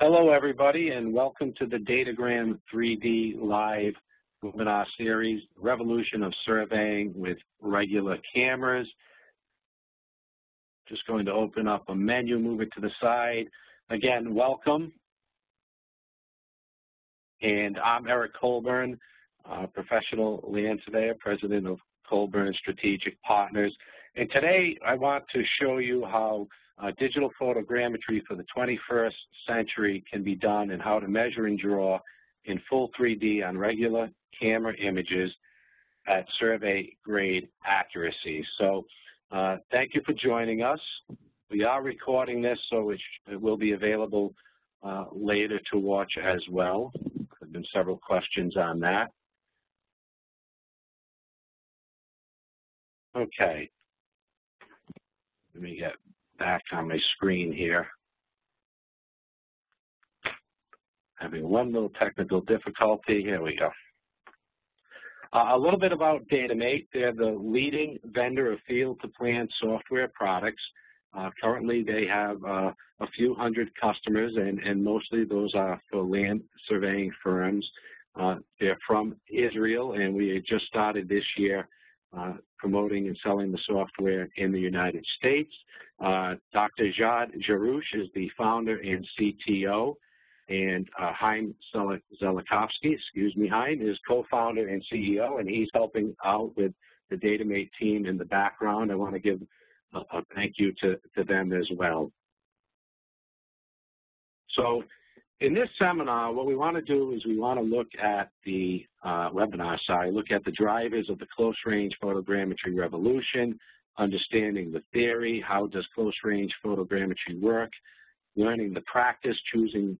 Hello, everybody, and welcome to the DatuGram 3D Live Webinar Series, Revolution of Surveying with Regular Cameras. Just going to open up a menu, move it to the side. Again, welcome. And I'm Eric Colburn, professional land surveyor, president of Colburn Strategic Partners. And today I want to show you how digital photogrammetry for the 21st century can be done and how to measure and draw in full 3D on regular camera images at survey grade accuracy. So thank you for joining us. We are recording this, so it will be available later to watch as well. There have been several questions on that. Okay. Let me get back on my screen here. Having one little technical difficulty. Here we go. A little bit about Datumate. They're the leading vendor of field-to-plan software products. Currently, they have a few hundred customers, and mostly those are for land surveying firms. They're from Israel, and we just started this year promoting and selling the software in the United States. Dr. Jad Jarouche is the founder and CTO, and Chaim Zelikovsky, Chaim, is co-founder and CEO, and he's helping out with the Datumate team in the background. I want to give a thank you to them as well. So in this seminar, what we want to do is we want to look at the webinar side, look at the drivers of the close-range photogrammetry revolution, understanding the theory, how does close-range photogrammetry work, learning the practice, choosing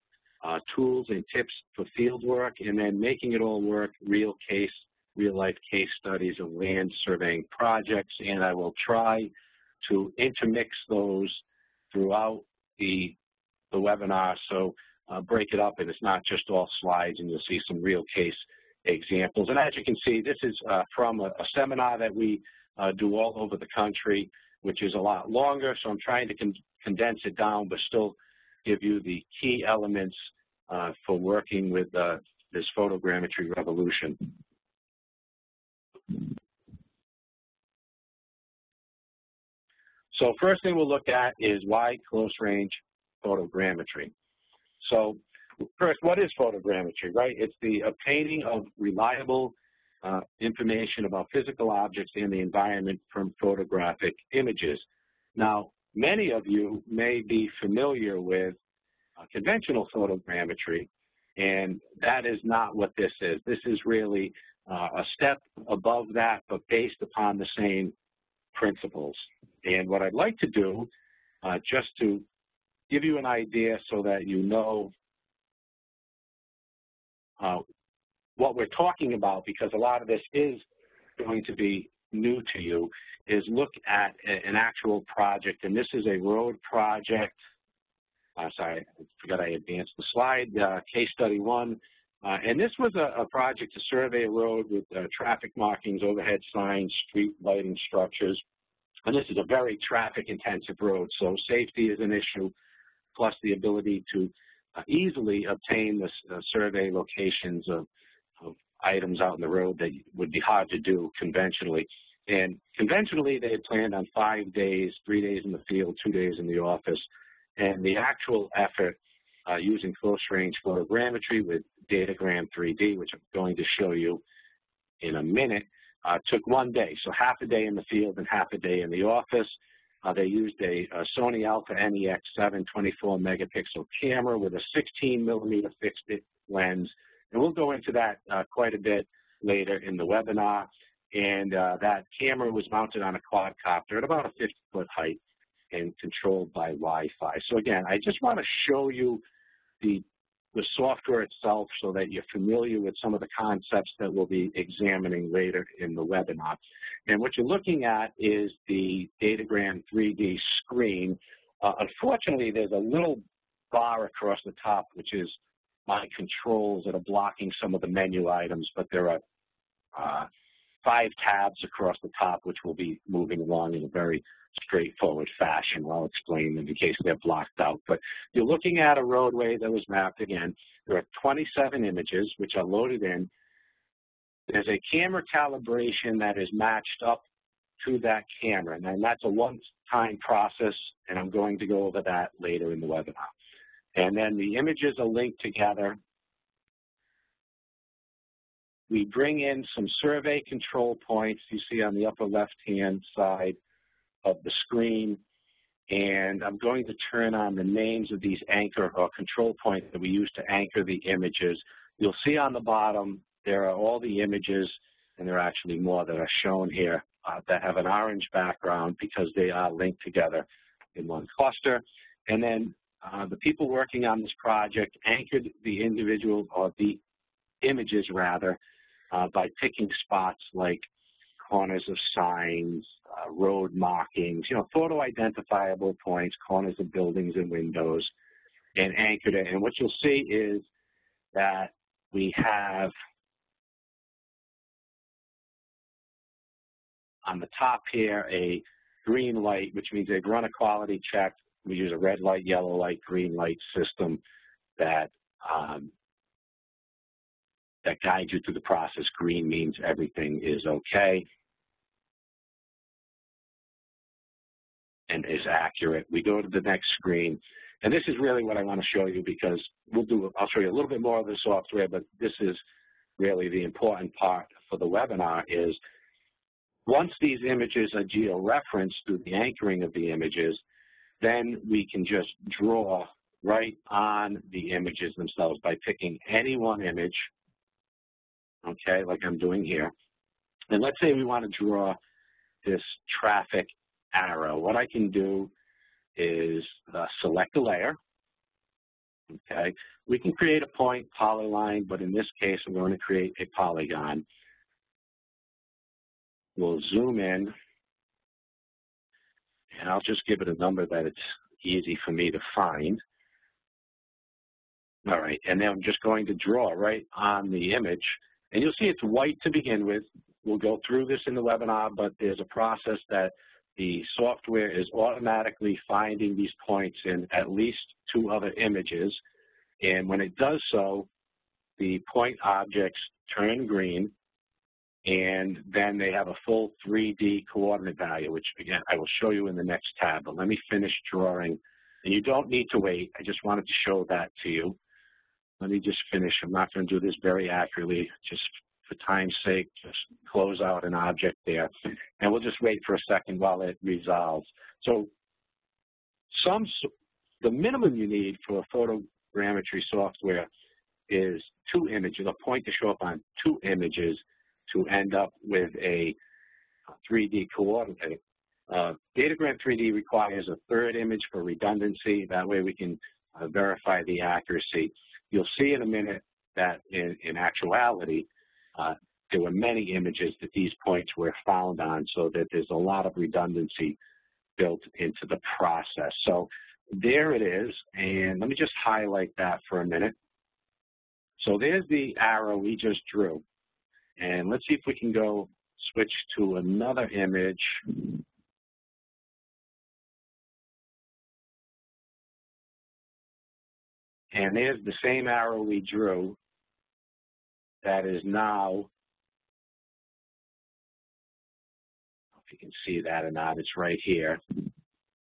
tools and tips for field work, and then making it all work, real-life case studies of land surveying projects, and I will try to intermix those throughout the webinar, so break it up and it's not just all slides, and you'll see some real case examples. And as you can see, this is from a seminar that we do all over the country, which is a lot longer, so I'm trying to condense it down but still give you the key elements for working with this photogrammetry revolution. So first thing we'll look at is why close-range photogrammetry. So first, what is photogrammetry, right? It's the obtaining of reliable information about physical objects in the environment from photographic images. Now, many of you may be familiar with conventional photogrammetry, and that is not what this is. This is really a step above that, but based upon the same principles. And what I'd like to do, just to give you an idea so that you know what we're talking about, because a lot of this is going to be new to you, is look at an actual project. And this is a road project. Sorry, I forgot I advanced the slide. Case study 1. And this was a project to survey a road with traffic markings, overhead signs, street lighting structures. And this is a very traffic-intensive road, so safety is an issue, plus the ability to easily obtain the survey locations of items out in the road that would be hard to do conventionally. And conventionally, they had planned on 5 days, 3 days in the field, 2 days in the office. And the actual effort using close-range photogrammetry with DatuGram 3D, which I'm going to show you in a minute, took 1 day, so half a day in the field and half a day in the office. They used a Sony Alpha NEX7 24-megapixel camera with a 16-millimeter fixed lens, and we'll go into that quite a bit later in the webinar. And that camera was mounted on a quadcopter at about a 50-foot height and controlled by Wi-Fi. So again, I just want to show you the software itself so that you're familiar with some of the concepts that we'll be examining later in the webinar. And what you're looking at is the DatuGram 3D screen. Unfortunately, there's a little bar across the top, which is my controls that are blocking some of the menu items, but there are 5 tabs across the top, which will be moving along in a very straightforward fashion. I'll explain them in case they're blocked out. But you're looking at a roadway that was mapped again. There are 27 images which are loaded in. There's a camera calibration that is matched up to that camera, and then that's a one-time process, and I'm going to go over that later in the webinar. And then the images are linked together. We bring in some survey control points you see on the upper left-hand side of the screen, and I'm going to turn on the names of these anchor or control points that we use to anchor the images. You'll see on the bottom there are all the images, and there are actually more that are shown here that have an orange background because they are linked together in one cluster. And then the people working on this project anchored the individual, or the images rather, by picking spots like corners of signs, road markings, photo identifiable points, corners of buildings and windows, and anchored it. And what you'll see is that we have on the top here a green light, which means they've run a quality check. We use a red light, yellow light, green light system that that guides you through the process. Green means everything is okay and is accurate. We go to the next screen, and this is really what I want to show you, because I'll show you a little bit more of the software, but this is really the important part for the webinar. Is once these images are geo-referenced through the anchoring of the images, then we can just draw right on the images themselves by picking any one image, okay, like I'm doing here. And let's say we want to draw this traffic arrow. What I can do is select a layer, okay. We can create a point, polyline, but in this case, I'm going to create a polygon. We'll zoom in, and I'll just give it a number that it's easy for me to find. All right, and then I'm just going to draw right on the image. And you'll see it's white to begin with. We'll go through this in the webinar, but there's a process that the software is automatically finding these points in at least 2 other images. And when it does so, the point objects turn green, and then they have a full 3D coordinate value, which again, I will show you in the next tab. But let me finish drawing. And you don't need to wait. I just wanted to show that to you. Let me just finish. I'm not going to do this very accurately, just for time's sake, just close out an object there. And we'll just wait for a second while it resolves. So the minimum you need for photogrammetry software is 2 images, a point to show up on 2 images to end up with a 3D coordinate. DatuGram 3D requires a 3rd image for redundancy. That way we can verify the accuracy. You'll see in a minute that in actuality, there were many images that these points were found on, so that there's a lot of redundancy built into the process. So there it is, and let me just highlight that for a minute. So there's the arrow we just drew. And let's see if we can go switch to another image. And there's the same arrow we drew that is now, if you can see that or not, it's right here,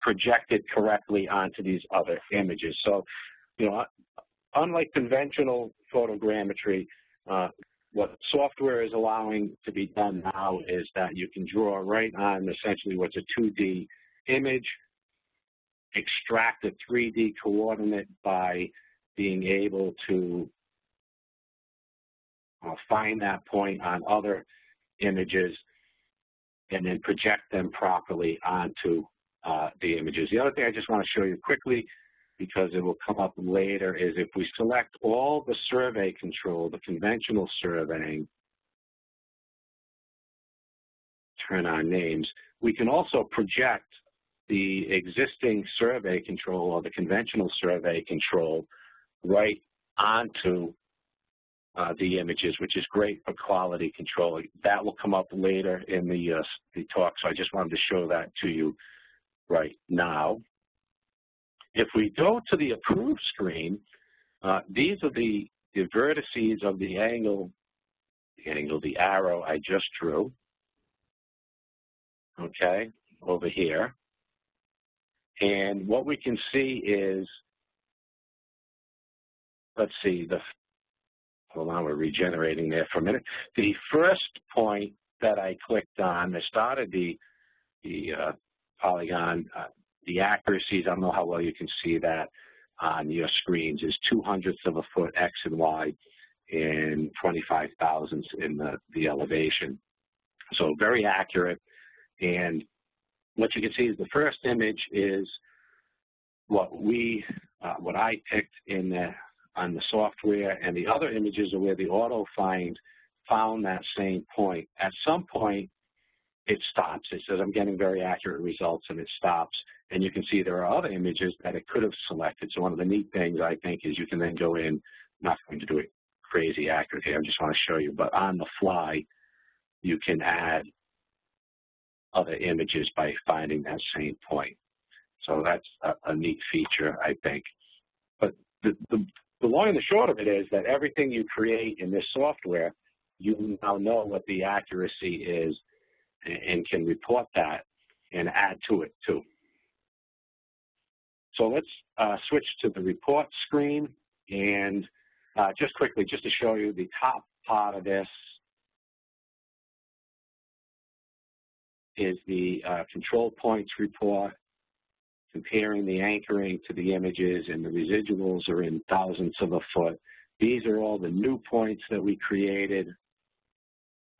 projected correctly onto these other images. So, unlike conventional photogrammetry, what software is allowing to be done now is that you can draw right on essentially what's a 2D image, extract a 3D coordinate by being able to find that point on other images and then project them properly onto the images. The other thing I just want to show you quickly, because it will come up later, is if we select all the survey control, the conventional surveying, turn on names, we can also project the existing survey control or the conventional survey control right onto the images, which is great for quality control. That will come up later in the talk, so I just wanted to show that to you right now. If we go to the approved screen, these are the vertices of the the arrow I just drew, okay, over here. And what we can see is, let's see, hold on, we're regenerating there for a minute. The first point that I clicked on, I started the polygon, the accuracies, I don't know how well you can see that on your screens, is 0.02 of a foot X and Y and 25 thousandths in the elevation. So very accurate. And what you can see is the first image is what I picked on the software, and the other images are where the auto found that same point. At some point, it stops. It says, I'm getting very accurate results, and it stops. And you can see there are other images that it could have selected. So one of the neat things, I think, is you can then go in, not going to do it crazy accurate here, I just want to show you, but on the fly, you can add other images by finding that same point. So that's a neat feature, I think. But the long and the short of it is that everything you create in this software, you now know what the accuracy is and can report that and add to it too. So let's switch to the report screen, and just quickly, just to show you the top part of this is the control points report, comparing the anchoring to the images, and the residuals are in thousandths of a foot. These are all the new points that we created,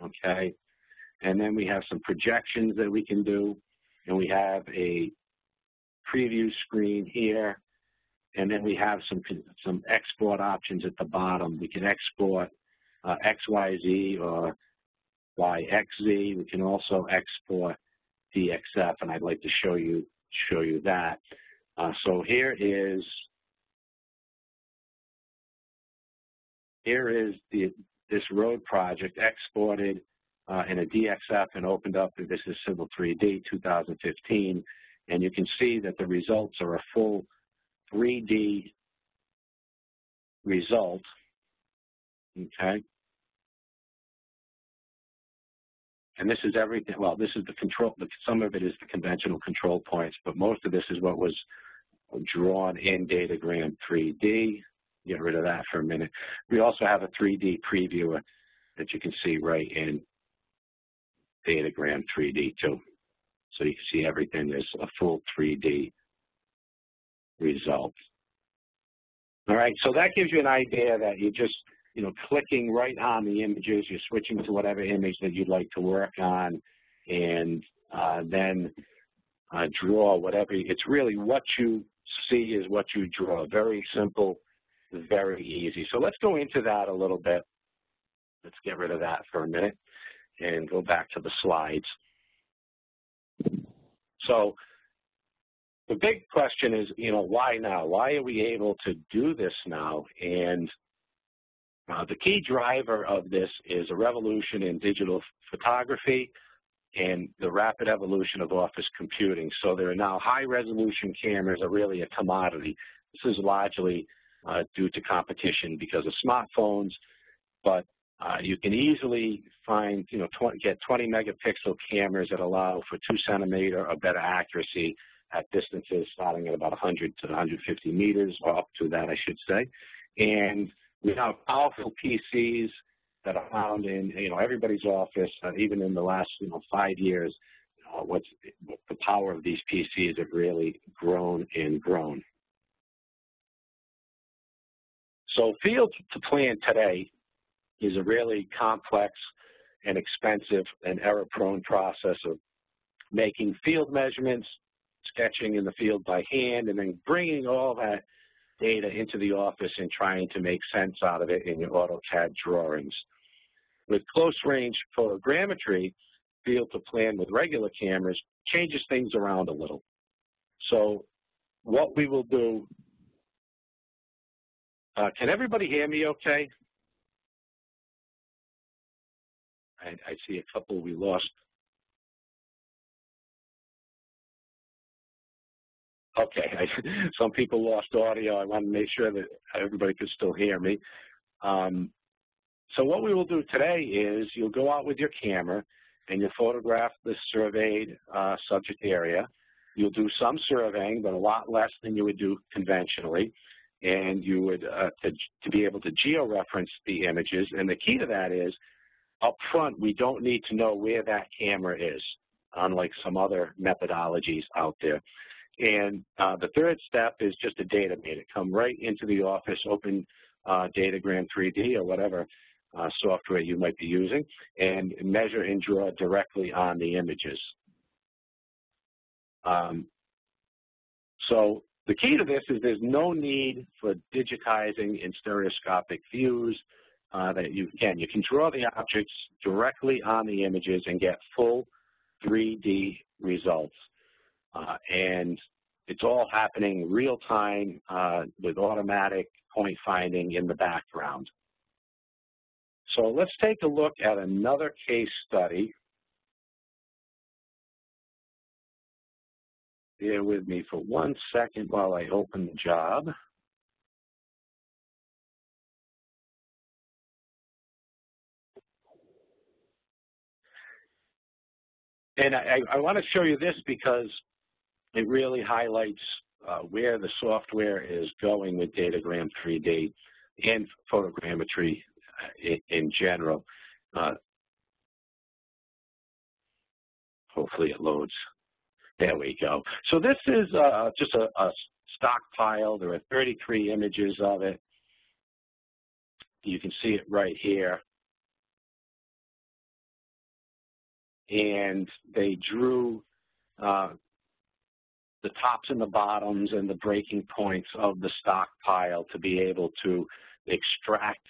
okay? And then we have some projections that we can do, and we have a preview screen here, and then we have some export options at the bottom. We can export XYZ or YXZ. We can also export DXF, and I'd like to show you that. So here is this road project exported in a DXF and opened up. This is Civil 3D 2015, and you can see that the results are a full 3D result, okay? And this is everything, well, this is the control, some of it is the conventional control points, but most of this is what was drawn in DatuGram 3D. Get rid of that for a minute. We also have a 3D previewer that you can see right in DatuGram 3D too. So you can see everything is a full 3D result. All right, so that gives you an idea that you just, clicking right on the images, you're switching to whatever image that you'd like to work on, and then draw whatever. It's really what you see is what you draw. Very simple, very easy. So let's go into that a little bit. Let's get rid of that for a minute and go back to the slides. So the big question is, why now? Why are we able to do this now? And the key driver of this is a revolution in digital photography and the rapid evolution of office computing. So there are now high-resolution cameras are really a commodity. This is largely due to competition because of smartphones, but you can easily find, get 20 megapixel cameras that allow for 2 centimeter or better accuracy at distances starting at about 100 to 150 meters, or up to that, I should say. And we have powerful PCs that are found in, everybody's office, even in the last, 5 years. The power of these PCs have really grown and grown. So field to plan today is a really complex and expensive and error-prone process of making field measurements, sketching in the field by hand, and then bringing all that data into the office and trying to make sense out of it in your AutoCAD drawings. With close-range photogrammetry, field to plan with regular cameras changes things around a little. So what we will do, can everybody hear me okay? I see a couple we lost. Okay, some people lost audio. I want to make sure that everybody could still hear me. So what we will do today is you'll go out with your camera and you'll photograph the surveyed subject area. You'll do some surveying, but a lot less than you would do conventionally. And you would, to be able to geo-reference the images. And the key to that is, up front, we don't need to know where that camera is, unlike some other methodologies out there. And the third step is just a Datumate. Come right into the office, open DatuGram 3D or whatever software you might be using, and measure and draw directly on the images. So the key to this is there's no need for digitizing in stereoscopic views. That you can draw the objects directly on the images and get full 3D results. And it's all happening real time with automatic point finding in the background. So let's take a look at another case study. Bear with me for 1 second while I open the job. And I want to show you this because it really highlights where the software is going with DatuGram 3D and photogrammetry in general. Hopefully it loads. There we go. So this is just a stockpile. There are 33 images of it. You can see it right here. And they drew the tops and the bottoms and the breaking points of the stockpile to be able to extract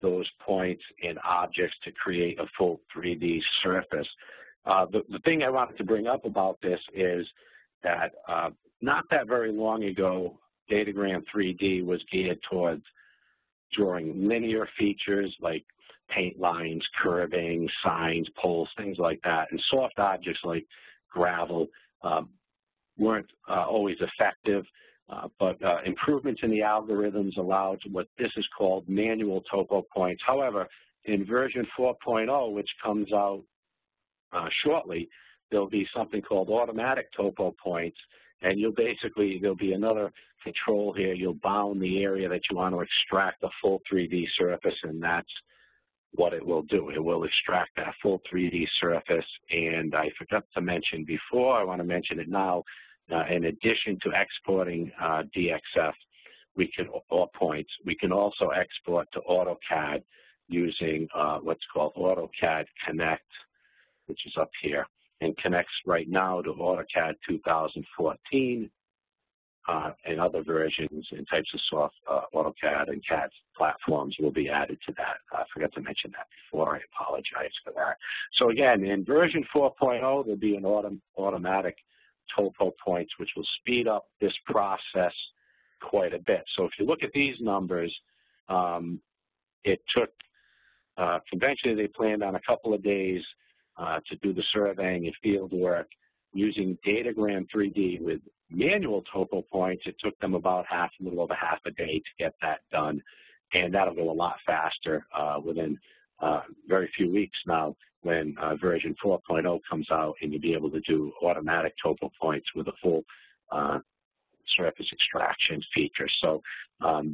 those points and objects to create a full 3D surface. The thing I wanted to bring up about this is that not that very long ago, DatuGram 3D was geared towards drawing linear features like paint lines, curving, signs, poles, things like that. And soft objects like gravel weren't always effective, but improvements in the algorithms allowed what this is called manual topo points. However, in version 4.0, which comes out shortly, there'll be something called automatic topo points, and there'll be another control here. You'll bound the area that you want to extract a full 3D surface, and that's what it will do. It will extract that full 3D surface, and I forgot to mention before, I want to mention it now, in addition to exporting DXF, or points, we can also export to AutoCAD using what's called AutoCAD Connect, which is up here, and connects right now to AutoCAD 2014 and other versions and types of soft AutoCAD and CAD platforms will be added to that. I forgot to mention that before. I apologize for that. So again, in version 4.0, there'll be an automatic topo points, which will speed up this process quite a bit. So if you look at these numbers, it took, conventionally they planned on a couple of days to do the surveying and field work. Using DatuGram 3D with manual topo points, it took them about a little over half a day to get that done, and that'll go a lot faster within very few weeks now when version 4.0 comes out, and you'll be able to do automatic topo points with a full surface extraction feature. So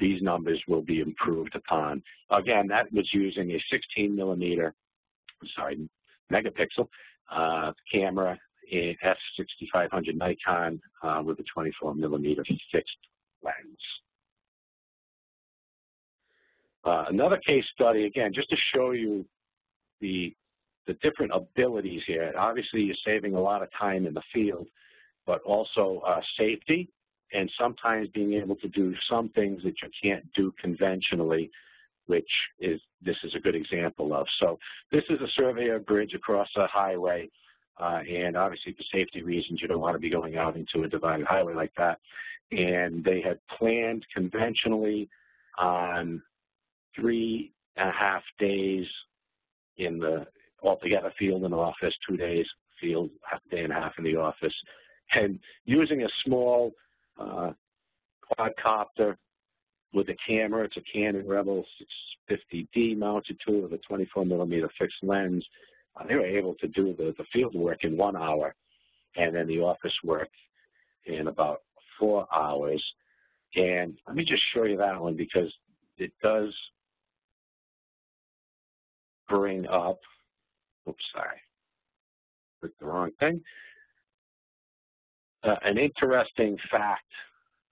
these numbers will be improved upon. Again, that was using a 16 megapixel camera in F6500 Nikon with a 24 millimeter fixed lens. Another case study, again, just to show you the different abilities here. Obviously, you're saving a lot of time in the field, but also safety, and sometimes being able to do some things that you can't do conventionally, which this is a good example of. So this is a surveyor bridge across a highway, and obviously for safety reasons, you don't want to be going out into a divided highway like that. And they had planned conventionally on 3.5 days in the altogether field and office, 2 days field, day and a half in the office. And using a small quadcopter with a camera, it's a Canon Rebel 650D mounted to it with a 24mm fixed lens. They were able to do the field work in 1 hour, and then the office work in about 4 hours. And let me just show you that one because it does bring up, oops, sorry, clicked the wrong thing. An interesting fact,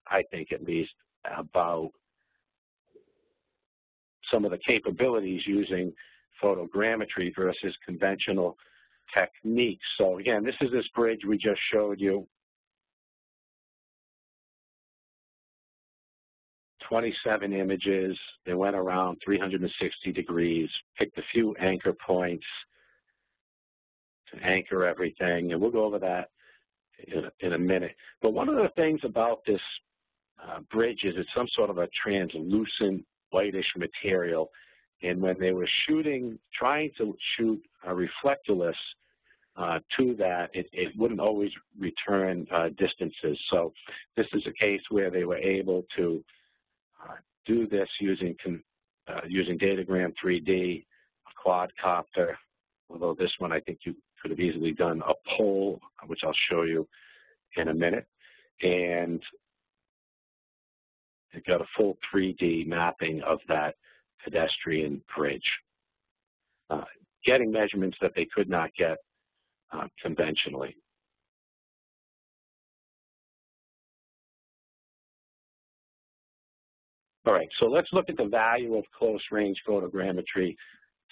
I think at least, about some of the capabilities using photogrammetry versus conventional techniques. So again, this is this bridge we just showed you. 27 images. They went around 360 degrees, picked a few anchor points to anchor everything, and we'll go over that in a minute. But one of the things about this bridge is it's some sort of a translucent whitish material, and when they were trying to shoot reflectorless to that, it wouldn't always return distances. So this is a case where they were able to do this using DatuGram 3D, a quadcopter, although this one I think you could have easily done a pole, which I'll show you in a minute. And it got a full 3D mapping of that pedestrian bridge, getting measurements that they could not get conventionally. All right, so let's look at the value of close-range photogrammetry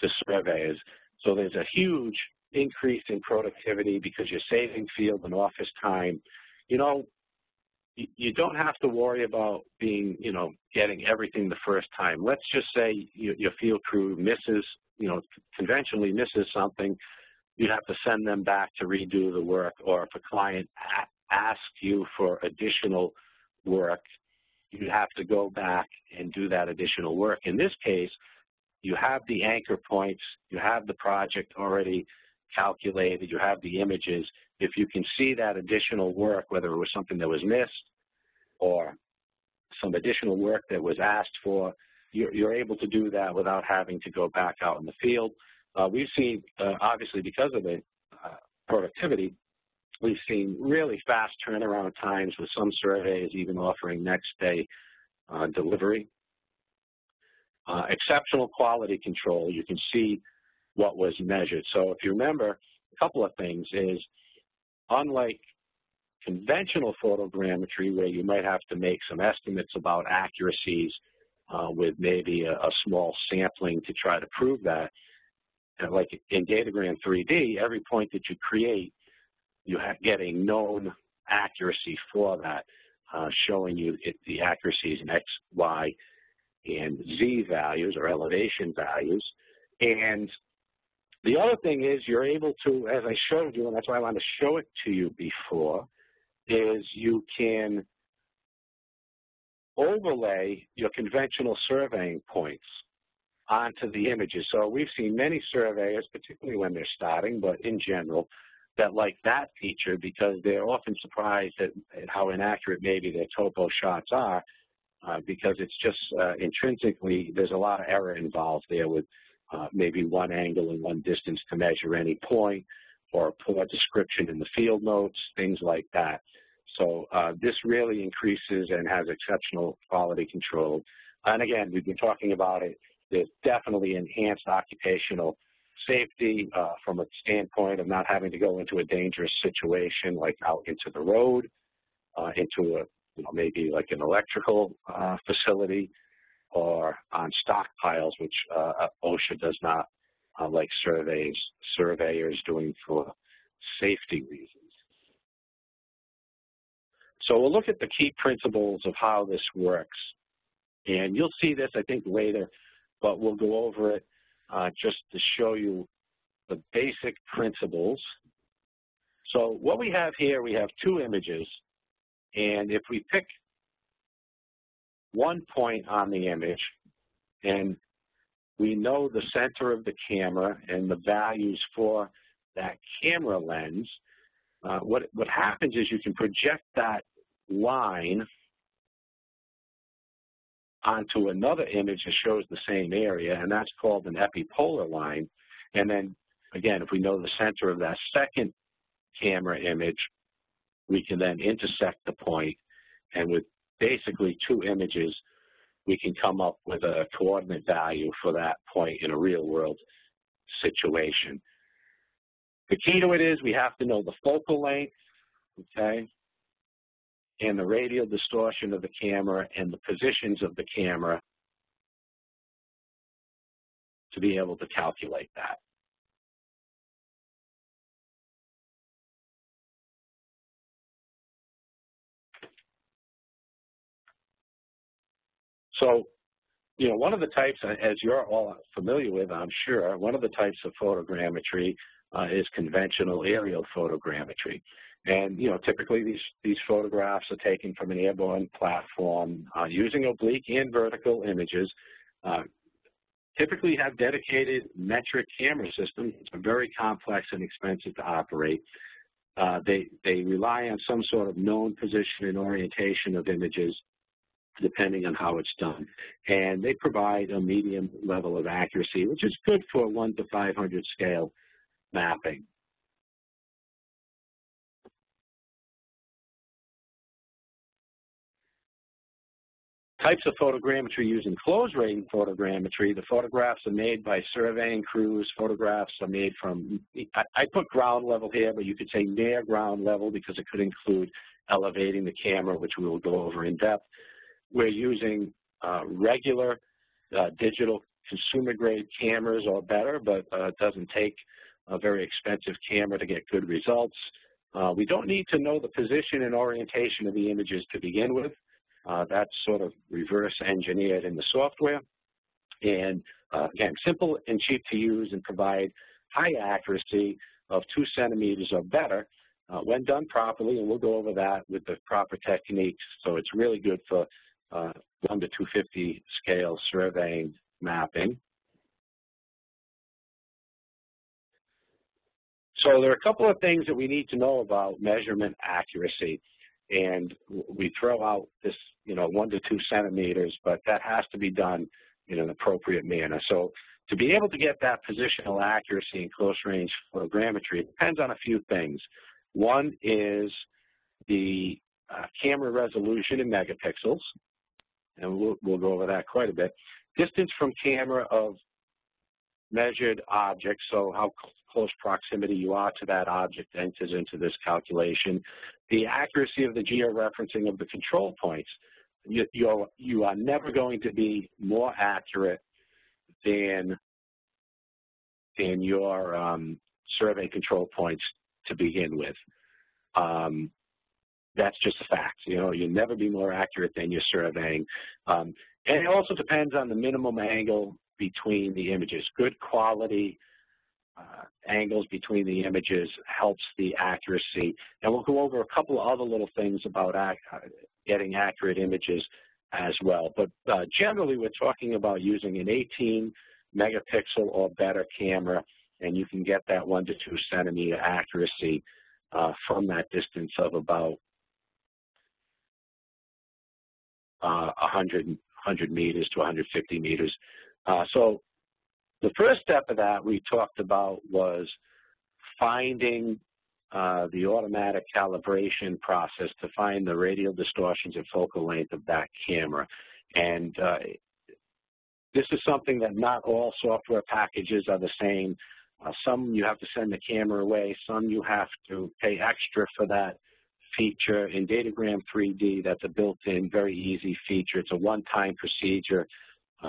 to surveyors. So there's a huge increase in productivity because you're saving field and office time. You know, you don't have to worry about getting everything the first time. Let's just say your field crew misses, conventionally misses something. You have to send them back to redo the work, or if a client asks you for additional work, you have to go back and do that additional work. In this case, you have the anchor points, you have the project already calculated, you have the images. If you can see that additional work, whether it was something that was missed or some additional work that was asked for, you're able to do that without having to go back out in the field. We've seen, obviously because of the productivity, we've seen really fast turnaround times with some surveys even offering next day delivery. Exceptional quality control, you can see what was measured. So if you remember, a couple of things is, unlike conventional photogrammetry where you might have to make some estimates about accuracies with maybe a small sampling to try to prove that, like in DatuGram 3D, every point that you create, you get a known accuracy for that, showing you the accuracies in X, Y, and Z values or elevation values. And the other thing is you're able to, as I showed you, and that's why I wanted to show it to you before, is you can overlay your conventional surveying points onto the images. So we've seen many surveyors, particularly when they're starting, but in general, that like that feature because they're often surprised at how inaccurate maybe their topo shots are because it's just intrinsically, there's a lot of error involved there with maybe one angle and one distance to measure any point, or poor description in the field notes, things like that. So this really increases and has exceptional quality control. And again, we've been talking about it. There's definitely enhanced occupational safety from a standpoint of not having to go into a dangerous situation like out into the road, into a maybe like an electrical facility, or on stockpiles, which OSHA does not like surveyors doing for safety reasons. So we'll look at the key principles of how this works. And you'll see this, I think, later, but we'll go over it just to show you the basic principles. So what we have here, we have two images. And if we pick one point on the image and we know the center of the camera and the values for that camera lens, what happens is you can project that line onto another image that shows the same area, and that's called an epipolar line. And then, again, if we know the center of that second camera image, we can then intersect the point, and with basically two images, we can come up with a coordinate value for that point in a real-world situation. The key to it is we have to know the focal length, okay, and the radial distortion of the camera and the positions of the camera to be able to calculate that. So, you know, one of the types, as you're all familiar with, I'm sure, one of the types of photogrammetry is conventional aerial photogrammetry. And, you know, typically these photographs are taken from an airborne platform using oblique and vertical images. Typically have dedicated metric camera systems. It's very complex and expensive to operate. They rely on some sort of known position and orientation of images depending on how it's done. And they provide a medium level of accuracy, which is good for 1 to 500 scale mapping. Types of photogrammetry using close-range photogrammetry. The photographs are made by surveying crews. Photographs are made from, I put ground level here, but you could say near ground level because it could include elevating the camera, which we will go over in depth. We're using regular digital consumer-grade cameras or better, but it doesn't take a very expensive camera to get good results. We don't need to know the position and orientation of the images to begin with. That's sort of reverse engineered in the software. And again, simple and cheap to use and provide high accuracy of 2 centimeters or better when done properly, and we'll go over that with the proper techniques. So it's really good for 1 to 250 scale surveying mapping. So there are a couple of things that we need to know about measurement accuracy. And we throw out this, you know, 1 to 2 centimeters, but that has to be done in an appropriate manner. So to be able to get that positional accuracy in close-range photogrammetry, it depends on a few things. One is the camera resolution in megapixels, and we'll go over that quite a bit. Distance from camera of measured objects, so how close proximity you are to that object enters into this calculation. The accuracy of the geo-referencing of the control points. You are never going to be more accurate than your survey control points to begin with. That's just a fact. You know, you'll never be more accurate than your surveying. And it also depends on the minimum angle between the images. Good quality angles between the images helps the accuracy. And we'll go over a couple of other little things about getting accurate images as well. But generally, we're talking about using an 18 megapixel or better camera, and you can get that 1 to 2 centimeter accuracy from that distance of about 100 meters to 150 meters. So the first step of that we talked about was finding the automatic calibration process to find the radial distortions and focal length of that camera. And this is something that not all software packages are the same. Some you have to send the camera away, some you have to pay extra for that feature. In DatuGram 3D, that's a built-in, very easy feature. It's a one-time procedure.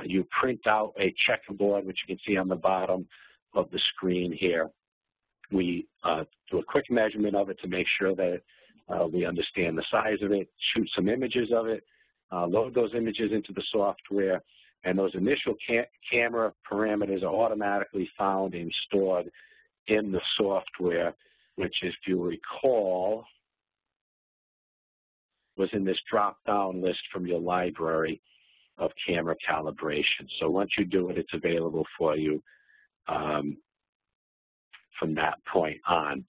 You print out a checkerboard, which you can see on the bottom of the screen here. We do a quick measurement of it to make sure that we understand the size of it, shoot some images of it, load those images into the software, and those initial camera parameters are automatically found and stored in the software, which, if you recall, was in this drop-down list from your library. of camera calibration. So once you do it, it's available for you from that point on.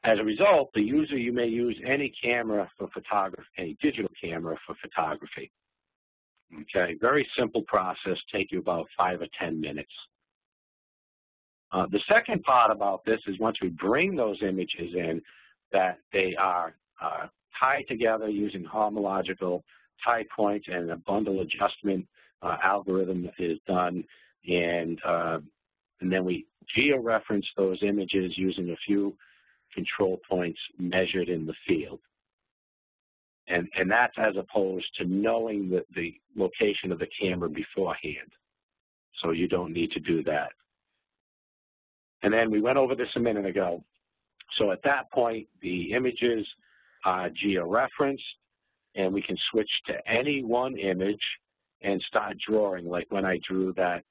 As a result, the user, you may use any camera for photography, any digital camera for photography. Okay, very simple process, take you about 5 or 10 minutes. The second part about this is once we bring those images in, that they are tied together using homological tie points, and a bundle adjustment algorithm is done, and then we geo-reference those images using a few control points measured in the field. And that's as opposed to knowing the location of the camera beforehand. So you don't need to do that. And then we went over this a minute ago. So at that point, the images are geo-referenced, and we can switch to any one image and start drawing, like when I drew that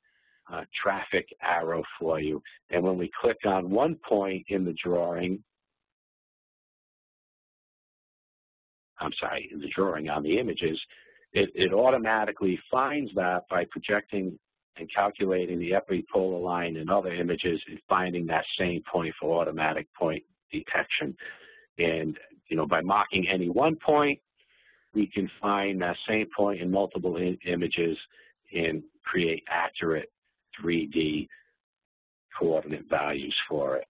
traffic arrow for you. And when we click on one point in the drawing, in the drawing on the images, it automatically finds that by projecting and calculating the epipolar line in other images and finding that same point for automatic point detection. And, by marking any one point, we can find that same point in multiple images and create accurate 3D coordinate values for it.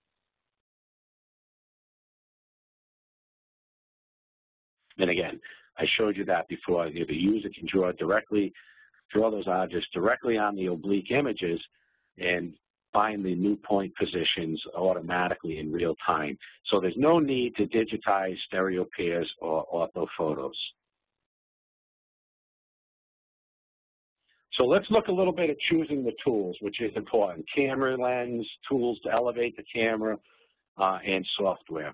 And again, I showed you that before. The user can draw those objects directly on the oblique images and find the new point positions automatically in real time. So there's no need to digitize stereo pairs or ortho photos. So let's look a little bit at choosing the tools, which is important. Camera lens, tools to elevate the camera, and software.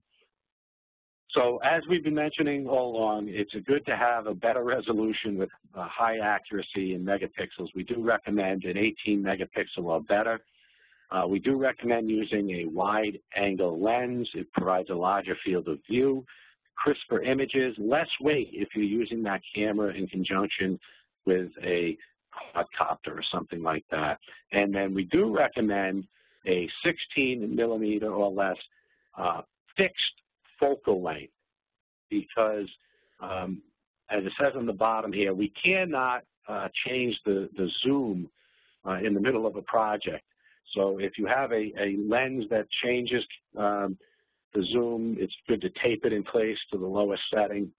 So as we've been mentioning all along, it's good to have a better resolution with high accuracy in megapixels. We do recommend an 18 megapixel or better. We do recommend using a wide angle lens. It provides a larger field of view, crisper images, less weight if you're using that camera in conjunction with a quadcopter or something like that. And then we do recommend a 16 millimeter or less fixed focal length, because as it says on the bottom here, we cannot change the zoom in the middle of a project. So if you have a lens that changes the zoom, it's good to tape it in place to the lowest setting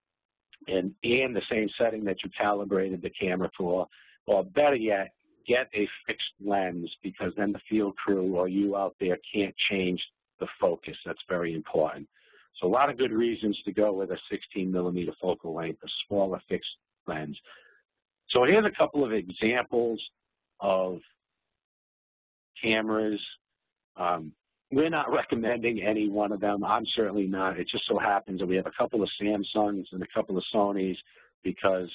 and the same setting that you calibrated the camera for, or better yet, get a fixed lens, because then the field crew or you out there can't change the focus. That's very important. So a lot of good reasons to go with a 16 millimeter focal length, a smaller fixed lens. So here's a couple of examples of cameras. We're not recommending any one of them. I'm certainly not. It just so happens that we have a couple of Samsungs and a couple of Sonys because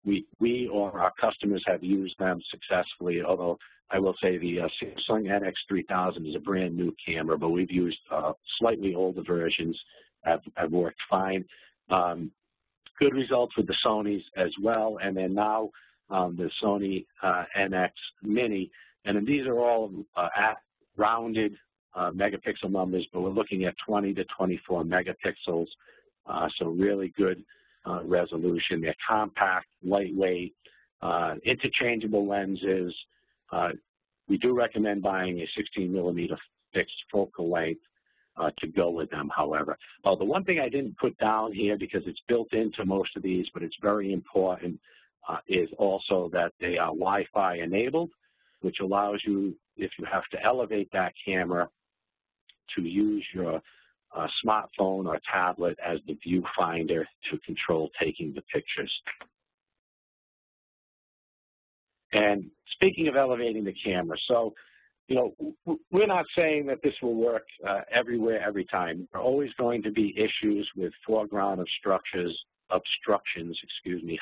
we or our customers have used them successfully, although I will say the Samsung NX3000 is a brand new camera, but we've used slightly older versions, have worked fine. Good results with the Sonys as well, and then now the Sony NX Mini. And then these are all at rounded megapixel numbers, but we're looking at 20 to 24 megapixels, so really good resolution. They're compact, lightweight, interchangeable lenses. We do recommend buying a 16 millimeter fixed focal length to go with them, however. The one thing I didn't put down here, because it's built into most of these, but it's very important, is also that they are Wi-Fi enabled, which allows you, if you have to elevate that camera, to use your smartphone or tablet as the viewfinder to control taking the pictures. And speaking of elevating the camera, so, we're not saying that this will work everywhere, every time. There are always going to be issues with foreground obstructions,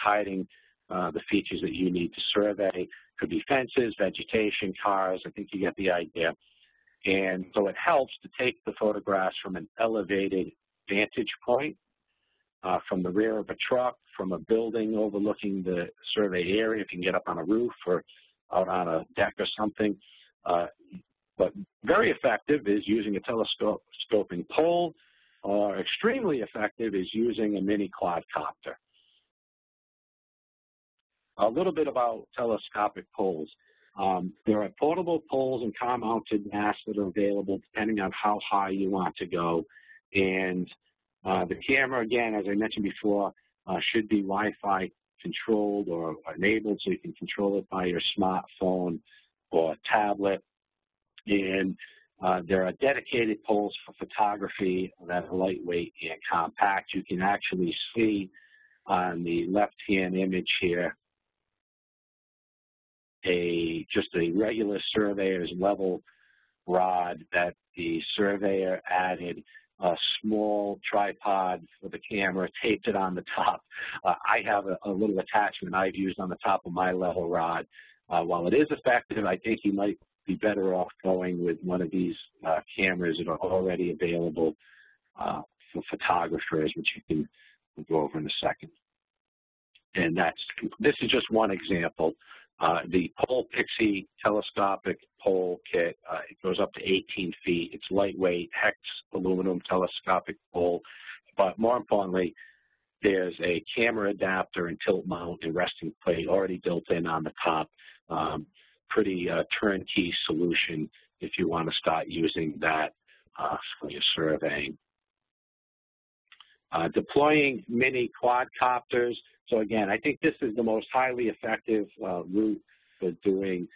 hiding the features that you need to survey. Could be fences, vegetation, cars. I think you get the idea. And so it helps to take the photographs from an elevated vantage point from the rear of a truck, from a building overlooking the surveyed area, if you can get up on a roof or out on a deck or something. But very effective is using a telescoping pole, or extremely effective is using a mini quadcopter. A little bit about telescopic poles. There are portable poles and car-mounted masts that are available depending on how high you want to go. And the camera, again, as I mentioned before, should be Wi-Fi controlled or enabled, so you can control it by your smartphone or tablet. And there are dedicated poles for photography that are lightweight and compact. You can actually see on the left-hand image here just a regular surveyor's level rod that the surveyor added a small tripod for the camera, taped it on the top. I have a little attachment I've used on the top of my level rod. While it is effective, I think you might be better off going with one of these cameras that are already available for photographers, which you can go over in a second. And this is just one example. The Pole Pixie telescopic pole kit, it goes up to 18 feet. It's lightweight, hex aluminum telescopic pole. But more importantly, there's a camera adapter and tilt mount and resting plate already built in on the top. Pretty turnkey solution if you want to start using that for your surveying. Deploying mini quadcopters. So again, I think this is the most highly effective route for doing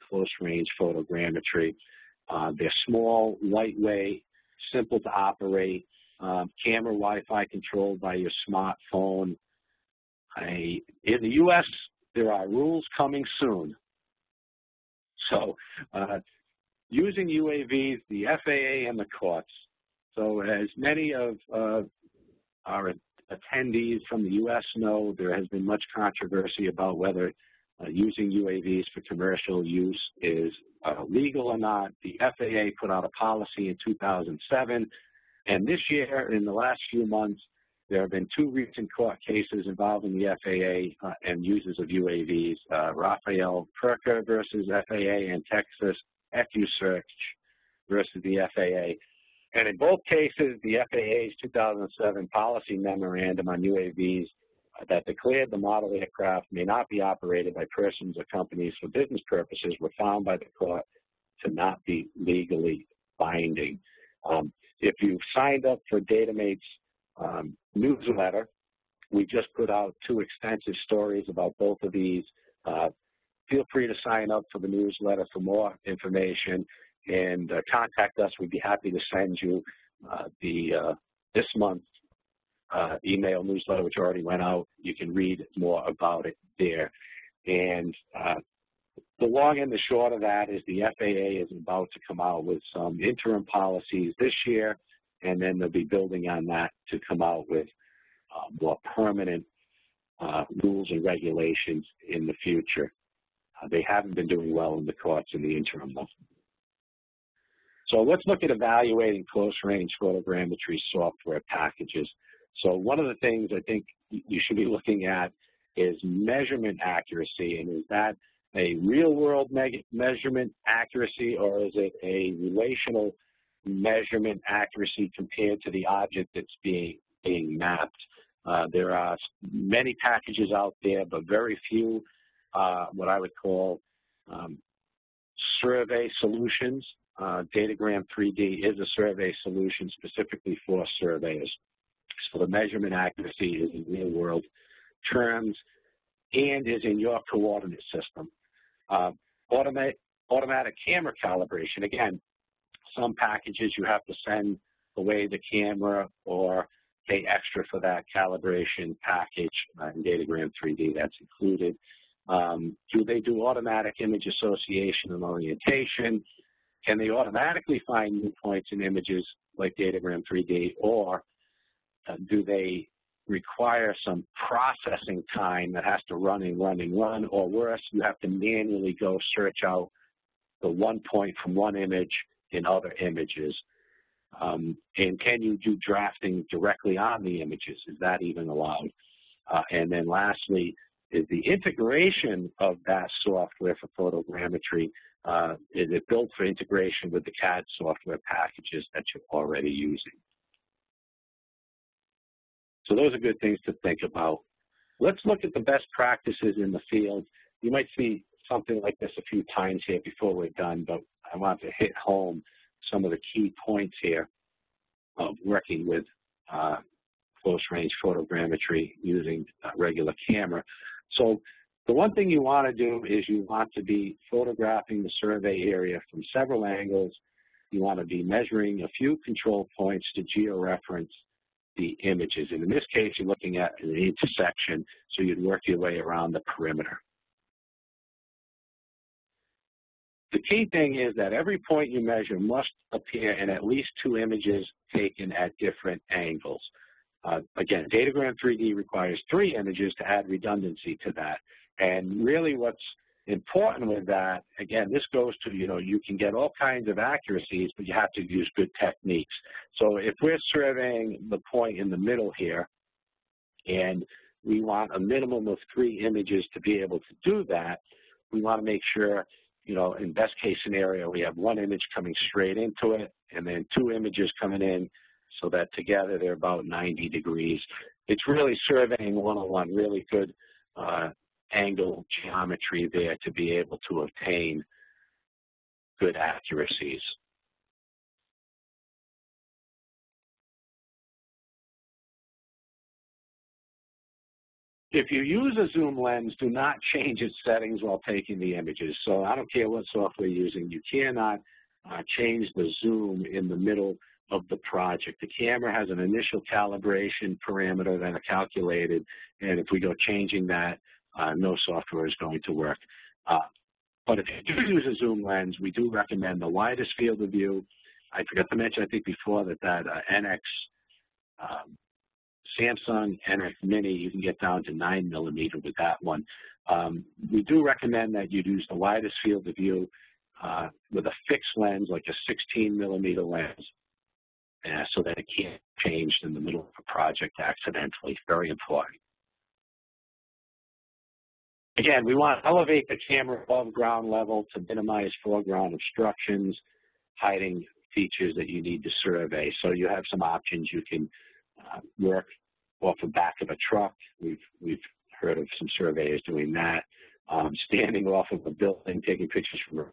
close-range photogrammetry. They're small, lightweight, simple to operate, camera Wi-Fi controlled by your smartphone. In the U.S., there are rules coming soon. So using UAVs, the FAA and the courts. So as many of our attendees from the U.S. know, there has been much controversy about whether using UAVs for commercial use is legal or not. The FAA put out a policy in 2007, and this year, in the last few months, there have been two recent court cases involving the FAA and users of UAVs, Rafael Perker versus FAA and Texas EcuSearch versus the FAA. And in both cases, the FAA's 2007 policy memorandum on UAVs that declared the model aircraft may not be operated by persons or companies for business purposes were found by the court to not be legally binding. If you've signed up for Datumate's newsletter, we just put out two extensive stories about both of these. Feel free to sign up for the newsletter for more information and contact us. We'd be happy to send you this month's email newsletter, which already went out. You can read more about it there. And the long and the short of that is the FAA is about to come out with some interim policies this year, and then they'll be building on that to come out with more permanent rules and regulations in the future. They haven't been doing well in the courts in the interim, though. So let's look at evaluating close-range photogrammetry software packages. So one of the things I think you should be looking at is measurement accuracy, and is that a real-world measurement accuracy, or is it a relational measurement accuracy compared to the object that's being mapped? There are many packages out there, but very few what I would call survey solutions. DatuGram 3D is a survey solution specifically for surveyors. So the measurement accuracy is in real-world terms and is in your coordinate system. Automatic camera calibration. Again, some packages you have to send away the camera or pay extra for that calibration package. In DatuGram 3D, that's included. Do they do automatic image association and orientation? Can they automatically find new points in images like DatuGram 3D, or do they require some processing time that has to run, or worse, you have to manually go search out the one point from one image in other images? And can you do drafting directly on the images? Is that even allowed? And then lastly, is the integration of that software for photogrammetry, is it built for integration with the CAD software packages that you're already using? So those are good things to think about. Let's look at the best practices in the field. You might see something like this a few times here before we're done, but I want to hit home some of the key points here of working with close-range photogrammetry using a regular camera. So the one thing you want to do is you want to be photographing the survey area from several angles. You want to be measuring a few control points to georeference the images. And in this case, you're looking at an intersection, so you'd work your way around the perimeter. The key thing is that every point you measure must appear in at least 2 images taken at different angles. Again, DatuGram 3D requires 3 images to add redundancy to that. And really what's important with that, again, this goes to, you can get all kinds of accuracies, but you have to use good techniques. So if we're surveying the point in the middle here, and we want a minimum of 3 images to be able to do that, we want to make sure, in best case scenario, we have 1 image coming straight into it, and then 2 images coming in, so that together they're about 90 degrees. It's really surveying 101, really good angle geometry there to be able to obtain good accuracies. If you use a zoom lens, do not change its settings while taking the images. So I don't care what software you're using, you cannot change the zoom in the middle of the project. The camera has an initial calibration parameter that are calculated, and if we go changing that, no software is going to work. But if you do use a zoom lens, we do recommend the widest field of view. I forgot to mention, I think before, that NX, Samsung NX Mini, you can get down to 9mm with that one. We do recommend that you use the widest field of view with a fixed lens, like a 16mm lens, so that it can't change in the middle of a project accidentally. Very important. Again, we want to elevate the camera above ground level to minimize foreground obstructions, hiding features that you need to survey. So you have some options. You can work off the back of a truck. We've heard of some surveyors doing that. Standing off of a building, taking pictures from a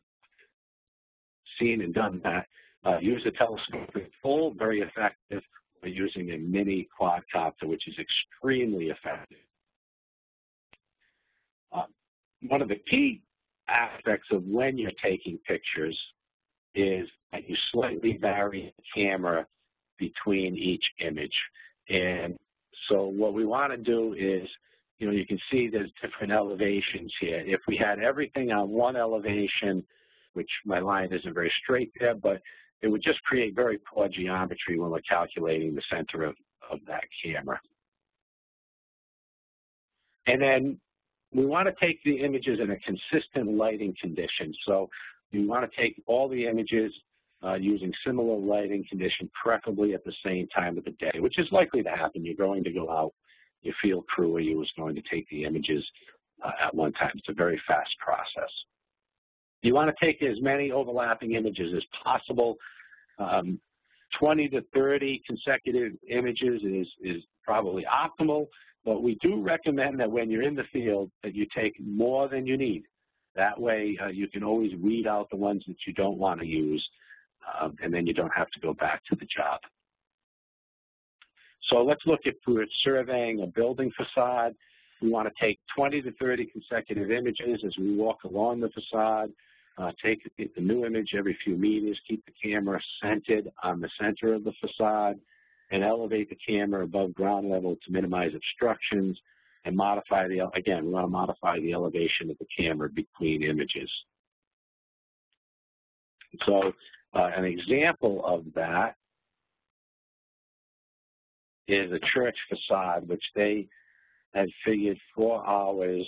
seen and done that. Use a telescopic pole, very effective. We're using a mini quadcopter, which is extremely effective. One of the key aspects of when you're taking pictures is that you slightly vary the camera between each image. And so what we want to do is, you can see there's different elevations here. If we had everything on one elevation, which my line isn't very straight there, but it would just create very poor geometry when we're calculating the center of that camera. And then we want to take the images in a consistent lighting condition. So you want to take all the images using similar lighting condition, preferably at the same time of the day, which is likely to happen. You're going to go out, your field crew or you is going to take the images at one time. It's a very fast process. You want to take as many overlapping images as possible. 20 to 30 consecutive images is probably optimal, but we do recommend that when you're in the field that you take more than you need. That way you can always weed out the ones that you don't want to use, and then you don't have to go back to the job. So let's look at, we're surveying a building facade. We want to take 20 to 30 consecutive images as we walk along the facade. Take the new image every few meters, keep the camera centered on the center of the facade, and elevate the camera above ground level to minimize obstructions, and modify the, again, we want to modify the elevation of the camera between images. So an example of that is a church facade, which they had figured 4 hours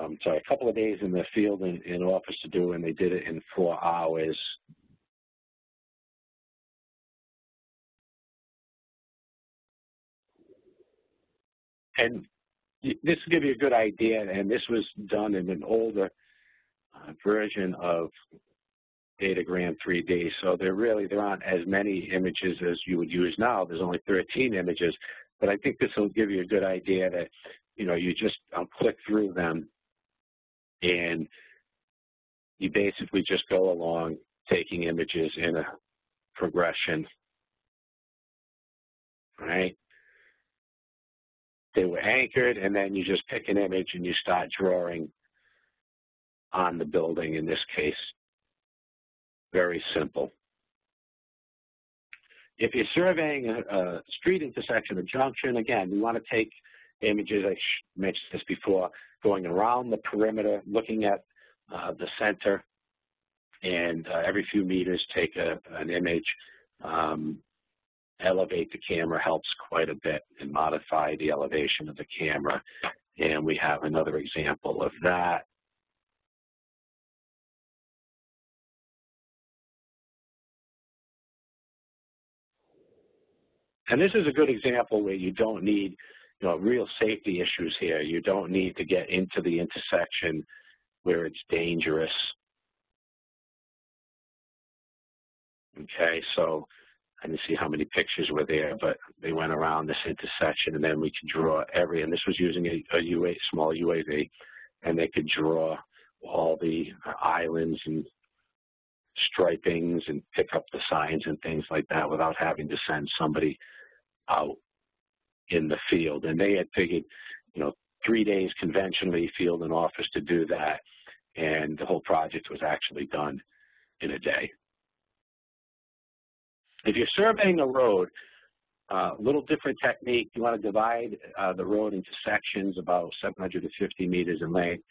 a couple of days in the field in office to do, and they did it in 4 hours. And this will give you a good idea, and this was done in an older version of DatuGram 3D, so there aren't as many images as you would use now. There's only 13 images, but I think this will give you a good idea that, you just click through them, and you basically just go along taking images in a progression, right? They were anchored, and then you just pick an image and you start drawing on the building in this case. Very simple. If you're surveying a street intersection, a junction, again, we want to take images, I mentioned this before, going around the perimeter, looking at the center, and every few meters take an image. Elevate the camera helps quite a bit and modify the elevation of the camera. And we have another example of that. And this is a good example where you don't need, real safety issues here. You don't need to get into the intersection where it's dangerous. Okay, so I didn't see how many pictures were there, but they went around this intersection, and then we could draw and this was using a small UAV, and they could draw all the islands and stripings and pick up the signs and things like that without having to send somebody out in the field. And they had figured, 3 days conventionally, field and office, to do that, and the whole project was actually done in a day. If you're surveying a road, a little different technique. You want to divide the road into sections about 750 meters in length.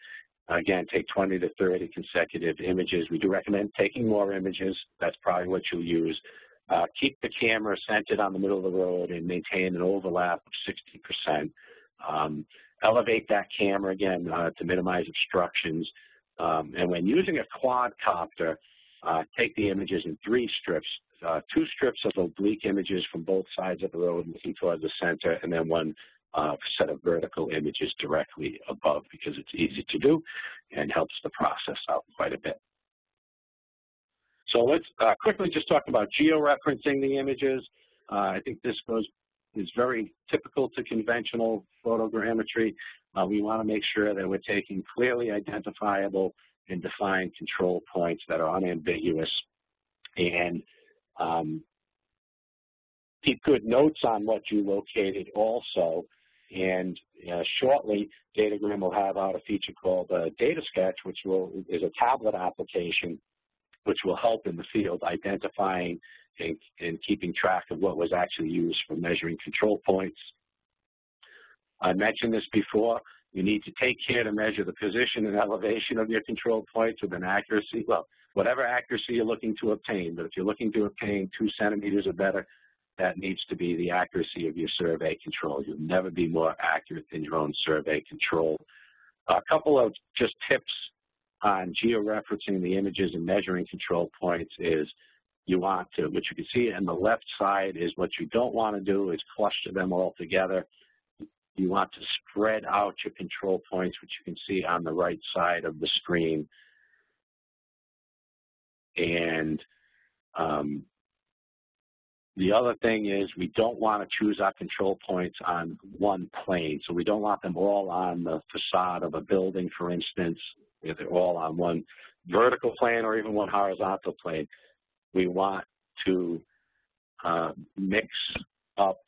Again, take 20 to 30 consecutive images. We do recommend taking more images. That's probably what you'll use. Keep the camera centered on the middle of the road and maintain an overlap of 60%. Elevate that camera, again, to minimize obstructions. And when using a quadcopter, take the images in 3 strips. 2 strips of oblique images from both sides of the road looking toward the center, and then 1 set of vertical images directly above, because it's easy to do and helps the process out quite a bit. So let's quickly just talk about geo-referencing the images. I think this is very typical to conventional photogrammetry. We want to make sure that we're taking clearly identifiable and defined control points that are unambiguous, and keep good notes on what you located also. And shortly, DatuGram will have out a feature called Data Sketch, which is a tablet application which will help in the field identifying and keeping track of what was actually used for measuring control points. I mentioned this before. You need to take care to measure the position and elevation of your control points with an accuracy, well, whatever accuracy you're looking to obtain, but if you're looking to obtain 2 centimeters or better, that needs to be the accuracy of your survey control. You'll never be more accurate than your own survey control. A couple of just tips on geo-referencing the images and measuring control points is you want to, what you can see on the left side is what you don't want to do is cluster them all together. You want to spread out your control points, which you can see on the right side of the screen. And the other thing is we don't want to choose our control points on one plane. So we don't want them all on the facade of a building, for instance, if they're all on one vertical plane or even one horizontal plane. We want to mix up.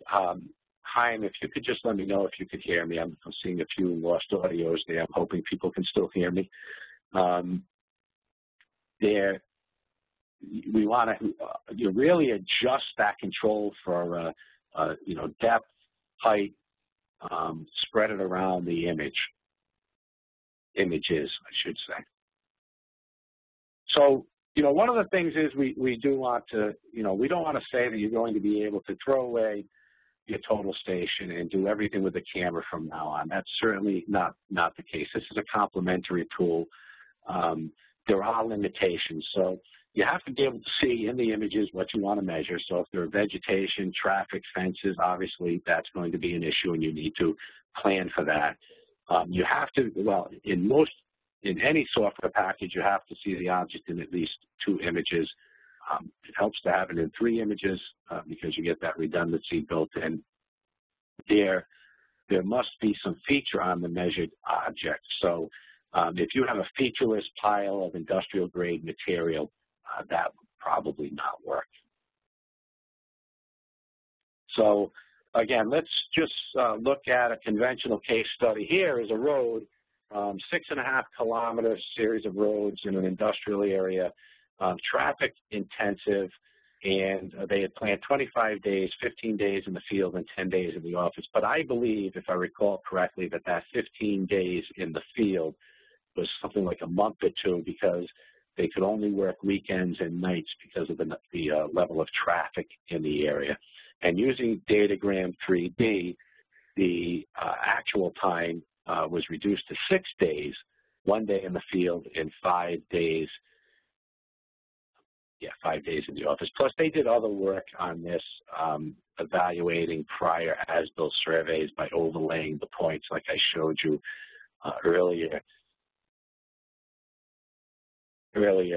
Chaim, if you could just let me know if you could hear me. I'm seeing a few lost audios there. I'm hoping people can still hear me. We want to really adjust that control for depth, height, spread it around the images, I should say. So, one of the things is we do want to, we don't want to say that you're going to be able to throw away your total station and do everything with the camera from now on. That's certainly not the case. This is a complementary tool. There are limitations. So you have to be able to see in the images what you want to measure. So if there are vegetation, traffic, fences, obviously that's going to be an issue and you need to plan for that. You have to, well, in any software package, you have to see the object in at least 2 images. It helps to have it in 3 images because you get that redundancy built in. There must be some feature on the measured object. So if you have a featureless pile of industrial grade material, that would probably not work. So again, let's just look at a conventional case study. Here is a road, 6.5 kilometer series of roads in an industrial area, traffic intensive, and they had planned 25 days, 15 days in the field and 10 days in the office. But I believe, if I recall correctly, that 15 days in the field was something like a month or 2 because they could only work weekends and nights because of the level of traffic in the area. And using DatuGram 3D, the actual time was reduced to 6 days, 1 day in the field and 5 days, 5 days in the office. Plus, they did other work on this, evaluating prior as-built surveys by overlaying the points like I showed you earlier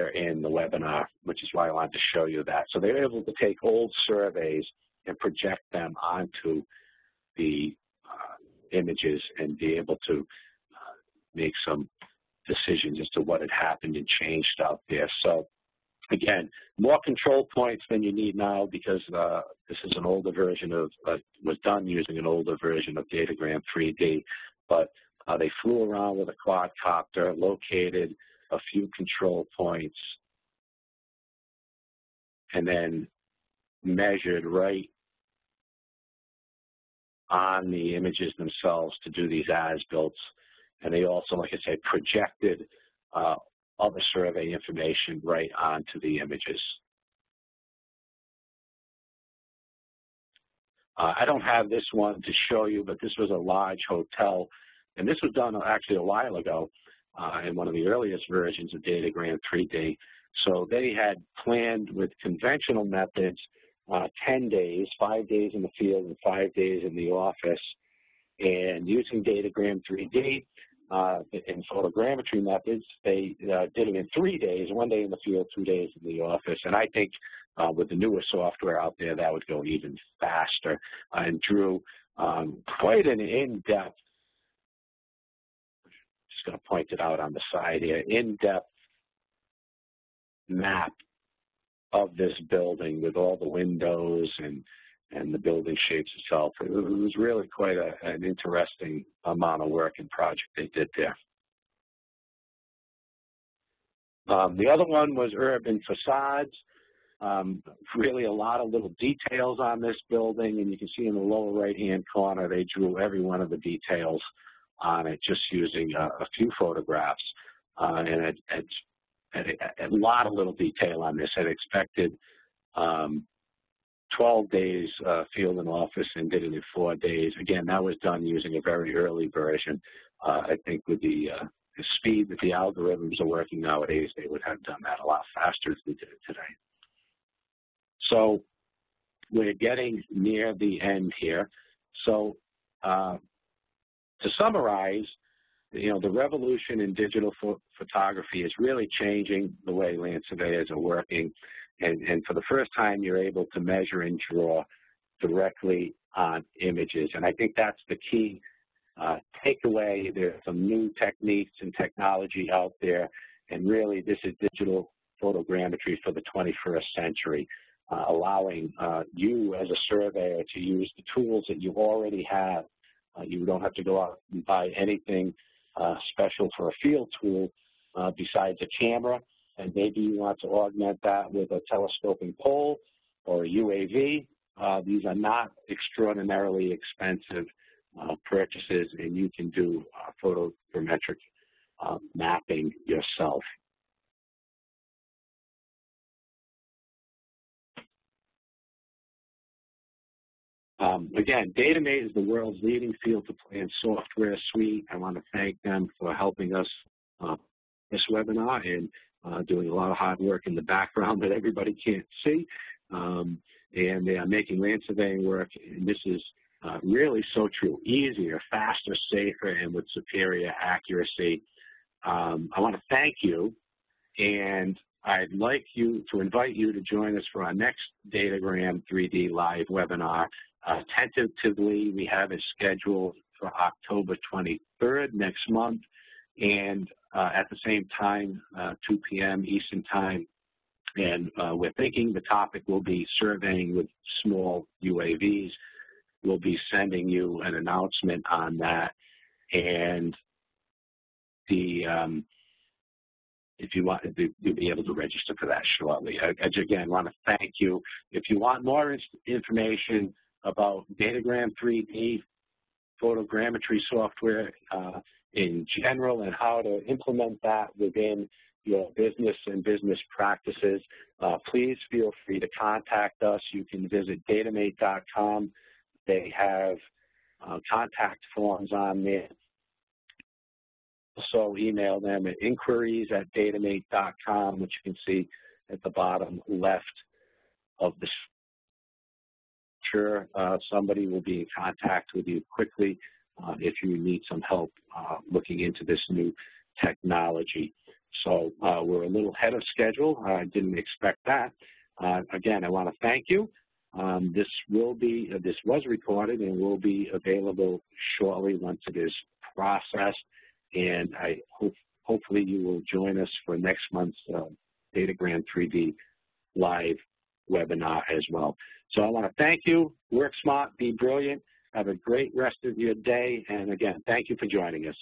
in the webinar, which is why I wanted to show you that. So they were able to take old surveys and project them onto the images and be able to make some decisions as to what had happened and changed out there. So again, more control points than you need now because this is an older version of, was done using an older version of DatuGram 3D, but they flew around with a quadcopter, located a few control points, and then measured right on the images themselves to do these as-builts. And they also, like I said, projected other survey information right onto the images. I don't have this one to show you, but this was a large hotel. And this was done actually a while ago in one of the earliest versions of DatuGram 3D. So they had planned with conventional methods 10 days, 5 days in the field and 5 days in the office. And using DatuGram 3D in photogrammetry methods, they did it in 3 days, 1 day in the field, 2 days in the office. And I think with the newer software out there, that would go even faster and drew quite an in-depth, just going to point it out on the side here, in-depth map of this building with all the windows and the building shapes itself. It was really quite an interesting amount of work and project they did there. The other one was urban facades. Really a lot of little details on this building, and you can see in the lower right-hand corner, they drew every one of the details on it just using a few photographs. And it's a lot of little detail on this. I expected 12 days field and office and did it in 4 days. Again, that was done using a very early version. I think with the speed that the algorithms are working nowadays, they would have done that a lot faster than they did it today. So we're getting near the end here. So to summarize, the revolution in digital photography is really changing the way land surveyors are working. And for the first time, you're able to measure and draw directly on images. And I think that's the key takeaway. There's some new techniques and technology out there. And really, this is digital photogrammetry for the 21st century, allowing you as a surveyor to use the tools that you already have. You don't have to go out and buy anything special for a field tool besides a camera, and maybe you want to augment that with a telescoping pole or a UAV. These are not extraordinarily expensive purchases, and you can do photogrammetric mapping yourself. Again, Datumate is the world's leading field-to-plan software suite. I want to thank them for helping us this webinar and doing a lot of hard work in the background that everybody can't see. And they are making land surveying work, and this is really so true. Easier, faster, safer, and with superior accuracy. I want to thank you, and I'd like to invite you to join us for our next DatuGram 3D Live webinar. Tentatively, we have it scheduled for October 23rd next month, and at the same time, 2 p.m. Eastern Time. And we're thinking the topic will be surveying with small UAVs. We'll be sending you an announcement on that. And if you want, you'll be able to register for that shortly. I again want to thank you. If you want more information about DatuGram 3D, photogrammetry software in general, and how to implement that within your business and business practices, please feel free to contact us. You can visit datumate.com. They have contact forms on there. Also email them at inquiries@datumate.com, which you can see at the bottom left of the sure somebody will be in contact with you quickly if you need some help looking into this new technology. So we're a little ahead of schedule. I didn't expect that. Again, I want to thank you. This was recorded and will be available shortly once it is processed. And I hopefully you will join us for next month's DatuGram 3D Live webinar as well. So I want to thank you. Work smart, be brilliant. Have a great rest of your day. And again, thank you for joining us.